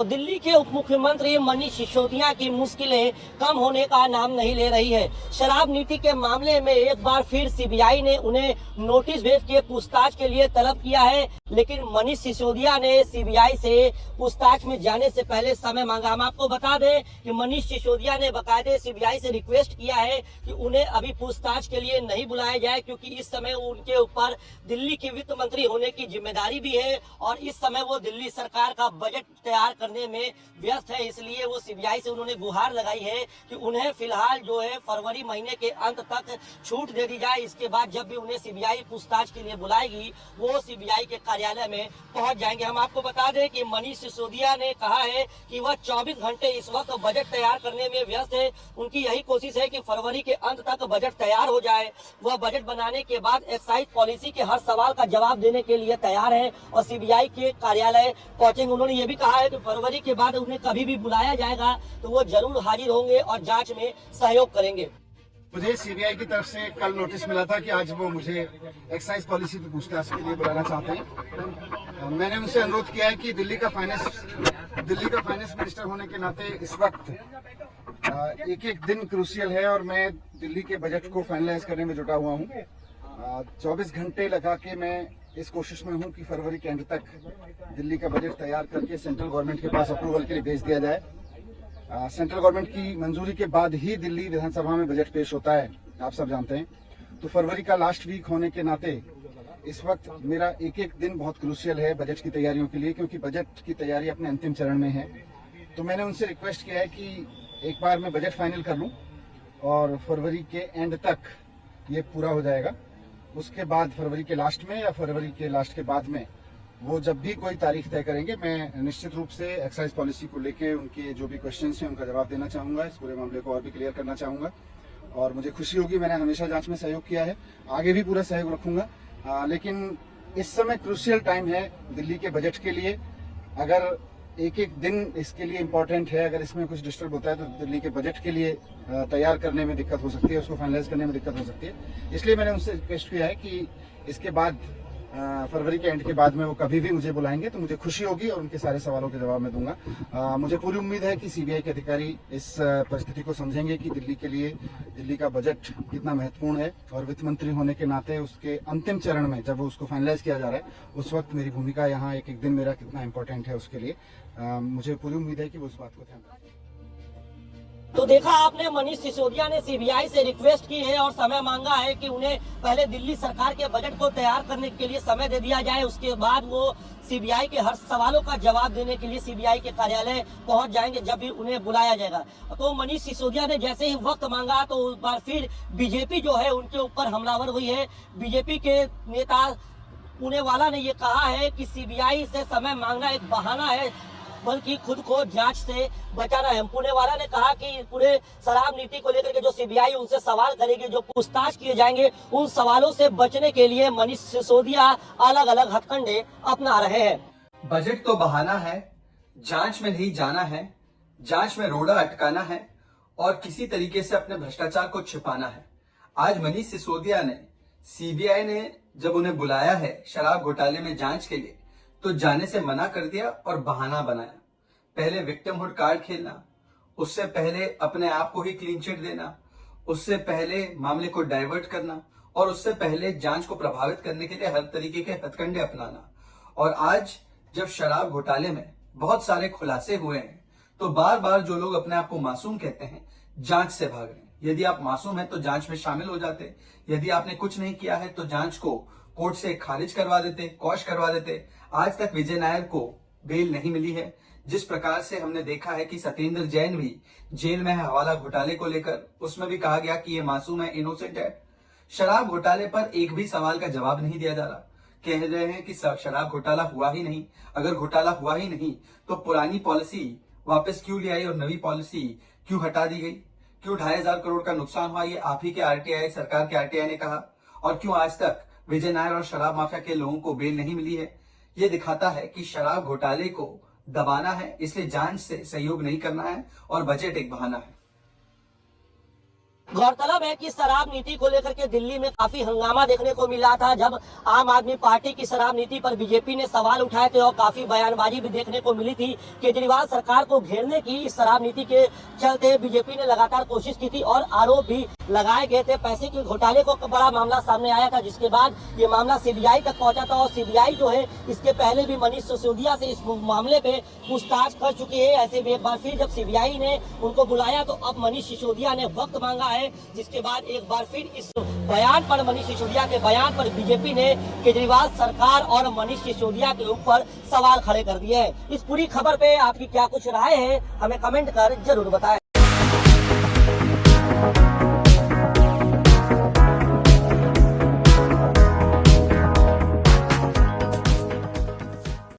दिल्ली के उप मुख्यमंत्री मनीष सिसोदिया की मुश्किलें कम होने का नाम नहीं ले रही है। शराब नीति के मामले में एक बार फिर सीबीआई ने उन्हें नोटिस भेज के पूछताछ के लिए तलब किया है, लेकिन मनीष सिसोदिया ने सीबीआई से पूछताछ में जाने से पहले समय मांगा। हम आपको बता दें कि मनीष सिसोदिया ने बाकायदे सीबीआई से रिक्वेस्ट किया है कि उन्हें अभी पूछताछ के लिए नहीं बुलाया जाए, क्योंकि इस समय उनके ऊपर दिल्ली की वित्त मंत्री होने की जिम्मेदारी भी है और इस समय वो दिल्ली सरकार का बजट तैयार करने में व्यस्त है। इसलिए वो सीबीआई से उन्होंने गुहार लगाई है कि उन्हें फिलहाल जो है फरवरी महीने के अंत तक छूट दे दी जाए। इसके बाद जब भी उन्हें सीबीआई पूछताछ के लिए बुलाएगी वो सीबीआई के कार्यालय में पहुंच जाएंगे। हम आपको बता दें कि मनीष सिसोदिया ने कहा है कि वह 24 घंटे इस वक्त बजट तैयार करने में व्यस्त है। उनकी यही कोशिश है कि फरवरी के अंत तक बजट तैयार हो जाए। वह बजट बनाने के बाद एक्साइज पॉलिसी के हर सवाल का जवाब देने के लिए तैयार है और सीबीआई के कार्यालय पहुंचेंगे। उन्होंने ये भी कहा है कि फरवरी के बाद उन्हें कभी भी बुलाया जाएगा तो वो जरूर हाजिर होंगे और जांच में सहयोग करेंगे। मुझे सीबीआई की तरफ से कल नोटिस मिला था कि आज वो मुझे एक्साइज पॉलिसी की पूछताछ के लिए बुलाना चाहते हैं। मैंने उनसे अनुरोध किया है कि दिल्ली का फाइनेंस मिनिस्टर होने के नाते इस वक्त एक एक दिन क्रूशियल है और मैं दिल्ली के बजट को फाइनलाइज करने में जुटा हुआ हूँ। 24 घंटे लगा के मैं इस कोशिश में हूँ कि फरवरी के एंड तक दिल्ली का बजट तैयार करके सेंट्रल गवर्नमेंट के पास अप्रूवल के लिए भेज दिया जाए। सेंट्रल गवर्नमेंट की मंजूरी के बाद ही दिल्ली विधानसभा में बजट पेश होता है, आप सब जानते हैं। तो फरवरी का लास्ट वीक होने के नाते इस वक्त मेरा एक एक दिन बहुत क्रूशियल है बजट की तैयारियों के लिए, क्योंकि बजट की तैयारी अपने अंतिम चरण में है। तो मैंने उनसे रिक्वेस्ट किया है कि एक बार मैं बजट फाइनल कर लूँ और फरवरी के एंड तक ये पूरा हो जाएगा। उसके बाद फरवरी के लास्ट में या फरवरी के लास्ट के बाद में वो जब भी कोई तारीख तय करेंगे, मैं निश्चित रूप से एक्साइज पॉलिसी को लेके उनके जो भी क्वेश्चंस हैं उनका जवाब देना चाहूंगा। इस पूरे मामले को और भी क्लियर करना चाहूंगा और मुझे खुशी होगी, मैंने हमेशा जांच में सहयोग किया है, आगे भी पूरा सहयोग रखूंगा। लेकिन इस समय क्रूशियल टाइम है दिल्ली के बजट के लिए। अगर एक एक दिन इसके लिए इम्पोर्टेंट है, अगर इसमें कुछ डिस्टर्ब होता है तो दिल्ली के बजट के लिए तैयार करने में दिक्कत हो सकती है, उसको फाइनलाइज करने में दिक्कत हो सकती है। इसलिए मैंने उनसे रिक्वेस्ट किया है कि इसके बाद फरवरी के एंड के बाद में वो कभी भी मुझे बुलाएंगे तो मुझे खुशी होगी और उनके सारे सवालों के जवाब मैं दूंगा। मुझे पूरी उम्मीद है कि सीबीआई के अधिकारी इस परिस्थिति को समझेंगे कि दिल्ली के लिए दिल्ली का बजट कितना महत्वपूर्ण है और वित्त मंत्री होने के नाते उसके अंतिम चरण में जब उसको फाइनलाइज किया जा रहा है उस वक्त मेरी भूमिका यहाँ एक एक दिन मेरा कितना इंपॉर्टेंट है उसके लिए मुझे पूरी उम्मीद है कि वो उस बात को ध्यान रखेंगे। तो देखा आपने, मनीष सिसोदिया ने सीबीआई से रिक्वेस्ट की है और समय मांगा है कि उन्हें पहले दिल्ली सरकार के बजट को तैयार करने के लिए समय दे दिया जाए, उसके बाद वो सीबीआई के हर सवालों का जवाब देने के लिए सीबीआई के कार्यालय पहुंच जाएंगे जब भी उन्हें बुलाया जाएगा। तो मनीष सिसोदिया ने जैसे ही वक्त मांगा तो उस बार फिर बीजेपी जो है उनके ऊपर हमलावर हुई है। बीजेपी के नेता पुणेवाला ने ये कहा है कि सीबीआई से समय मांगना एक बहाना है, बल्कि खुद को जांच से बचाना है। पुणेवाला ने कहा कि पूरे शराब नीति को लेकर के जो सीबीआई उनसे सवाल करेगी, जो पूछताछ किए जाएंगे, उन सवालों से बचने के लिए मनीष सिसोदिया अलग अलग हथकंडे अपना रहे हैं। बजट तो बहाना है, जांच में नहीं जाना है, जांच में रोड़ा अटकाना है और किसी तरीके से अपने भ्रष्टाचार को छिपाना है। आज मनीष सिसोदिया ने, सीबीआई ने जब उन्हें बुलाया है शराब घोटाले में जांच के लिए तो जाने से मना कर दिया और बहाना बनाया। पहले विक्टिमहुड कार्ड खेलना, उससे पहले अपने आप को ही क्लीन चिट देना, उससे पहले मामले को डाइवर्ट करना और उससे पहले जांच को प्रभावित करने के लिए हर तरीके के हथकंडे अपनाना। और आज जब शराब घोटाले में बहुत सारे खुलासे हुए हैं तो बार बार जो लोग अपने आप को मासूम कहते हैं जांच से भाग रहे हैं। यदि आप मासूम हैं तो जांच में शामिल हो जाते, यदि आपने कुछ नहीं किया है तो जांच को कोर्ट से खारिज करवा देते, कॉश करवा देते। आज तक विजय नायर को बेल नहीं मिली है। जिस प्रकार से हमने देखा है कि सत्येंद्र जैन भी जेल में है हवाला घोटाले को लेकर, उसमें भी कहा गया कि ये मासूम है, इनोसेंट है। शराब घोटाले पर एक भी सवाल का जवाब नहीं दिया जा रहा। कह रहे हैं कि शराब घोटाला हुआ ही नहीं। अगर घोटाला हुआ ही नहीं तो पुरानी पॉलिसी वापस क्यों ले आई और नई पॉलिसी क्यों हटा दी गई? क्यों 2500 करोड़ का नुकसान हुआ ये आप ही के आरटीआई, सरकार के आरटीआई ने कहा? और क्यों आज तक विजय नायर और शराब माफिया के लोगों को बेल नहीं मिली है? ये दिखाता है कि शराब घोटाले को दबाना है, इसलिए जांच से सहयोग नहीं करना है और बजट एक बहाना है। गौरतलब है कि शराब नीति को लेकर के दिल्ली में काफी हंगामा देखने को मिला था जब आम आदमी पार्टी की शराब नीति पर बीजेपी ने सवाल उठाए थे और काफी बयानबाजी भी देखने को मिली थी। केजरीवाल सरकार को घेरने की इस शराब नीति के चलते बीजेपी ने लगातार कोशिश की थी और आरोप भी लगाए गए थे। पैसे के घोटाले को बड़ा मामला सामने आया था, जिसके बाद ये मामला सीबीआई तक पहुंचा था और सीबीआई जो है इसके पहले भी मनीष सिसोदिया से इस मामले पे पूछताछ कर चुकी है। ऐसे भी एक बार फिर जब सीबीआई ने उनको बुलाया तो अब मनीष सिसोदिया ने वक्त मांगा है, जिसके बाद एक बार फिर इस बयान पर, मनीष सिसोदिया के बयान पर बीजेपी ने केजरीवाल सरकार और मनीष सिसोदिया के ऊपर सवाल खड़े कर दिए हैं। इस पूरी खबर पे आपकी क्या कुछ राय है, हमें कमेंट कर जरूर बताएं।